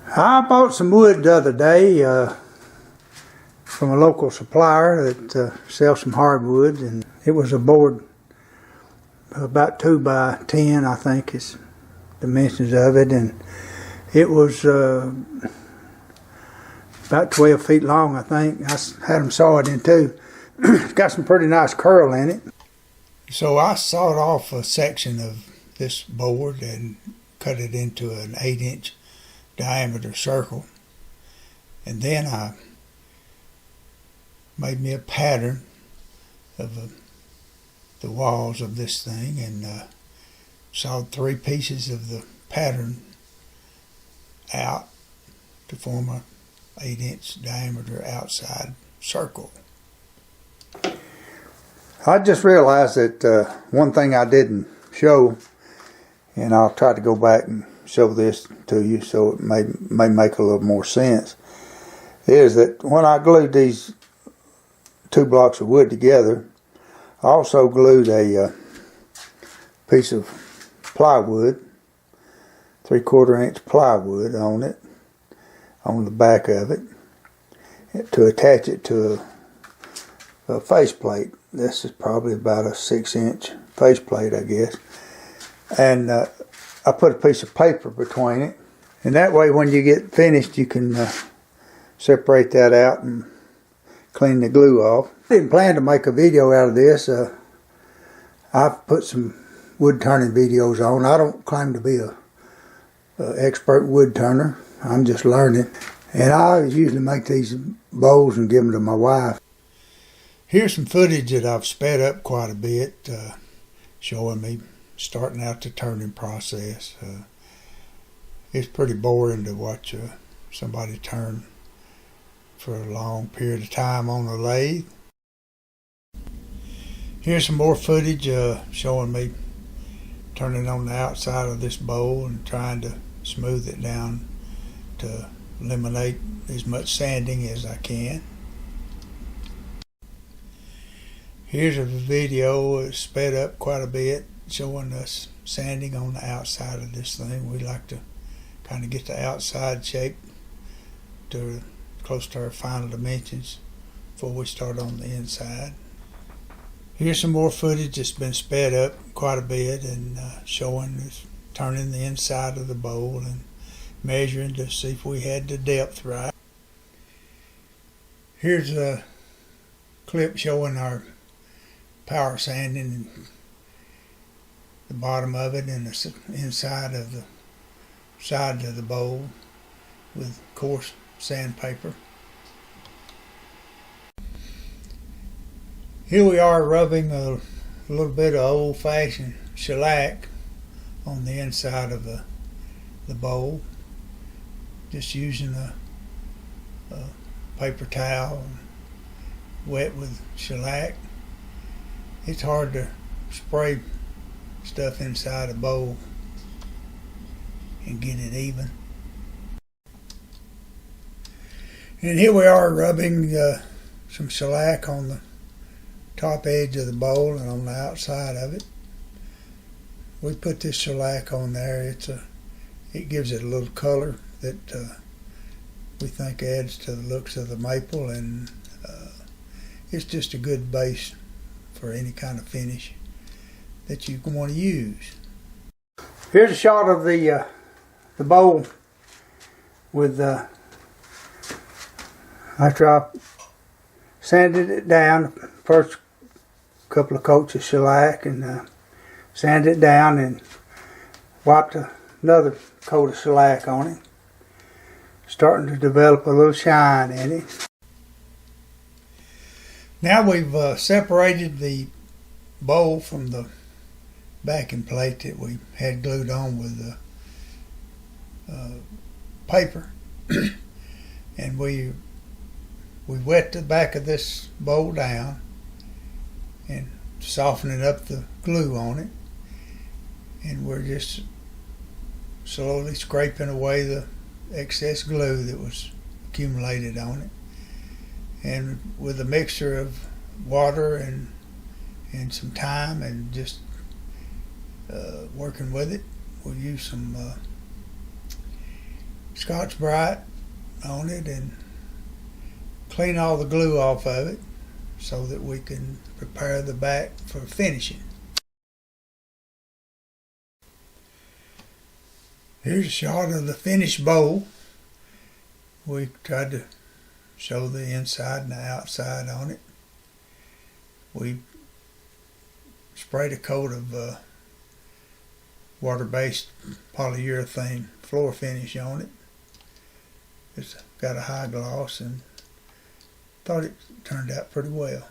I bought some wood the other day from a local supplier that sells some hardwood, and it was a board about 2 by 10, I think is dimensions of it, and it was about 12 feet long, I think. I had them saw it in two. It's got some pretty nice curl in it. So I sawed off a section of this board and cut it into an 8-inch diameter circle, and then I made me a pattern of the walls of this thing, and sawed 3 pieces of the pattern out to form a 8-inch diameter outside circle. I just realized that one thing I didn't show, and I'll try to go back and show this to you so it may make a little more sense, is that when I glued these 2 blocks of wood together, I also glued a piece of plywood, 3/4 inch plywood on it, on the back of it, to attach it to a faceplate. This is probably about a 6-inch faceplate, I guess. And I put a piece of paper between it, and that way when you get finished you can separate that out and clean the glue off. I didn't plan to make a video out of this. I've put some wood turning videos on. I don't claim to be a expert wood turner. I'm just learning, and I usually make these bowls and give them to my wife. Here's some footage that I've sped up quite a bit, showing me starting out the turning process. It's pretty boring to watch somebody turn for a long period of time on a lathe. Here's some more footage showing me turning on the outside of this bowl and trying to smooth it down to eliminate as much sanding as I can. Here's a video sped up quite a bit showing us sanding on the outside of this thing. We like to kind of get the outside shape to close to our final dimensions before we start on the inside. Here's some more footage that's been sped up quite a bit and showing us turning the inside of the bowl and measuring to see if we had the depth right. Here's a clip showing our power sanding the bottom of it and the inside of the side of the bowl with coarse sandpaper. Here we are rubbing a little bit of old-fashioned shellac on the inside of the bowl, just using a paper towel wet with shellac. It's hard to spray stuff inside a bowl and get it even. And here we are rubbing some shellac on the top edge of the bowl and on the outside of it. We put this shellac on there. It gives it a little color that we think adds to the looks of the maple, and it's just a good base for any kind of finish that you want to use. Here's a shot of the bowl with after I sanded it down, first couple of coats of shellac, and sanded it down and wiped another coat of shellac on it, starting to develop a little shine in it. Now we've separated the bowl from the backing plate that we had glued on with the paper, and we wet the back of this bowl down and softening up the glue on it, and we're just slowly scraping away the excess glue that was accumulated on it. And with a mixture of water and some time and just working with it, we'll use some Scotch-Brite on it and clean all the glue off of it so that we can prepare the back for finishing. Here's a shot of the finished bowl. We tried to show the inside and the outside on it. We sprayed a coat of water-based polyurethane floor finish on it. It's got a high gloss and thought it turned out pretty well.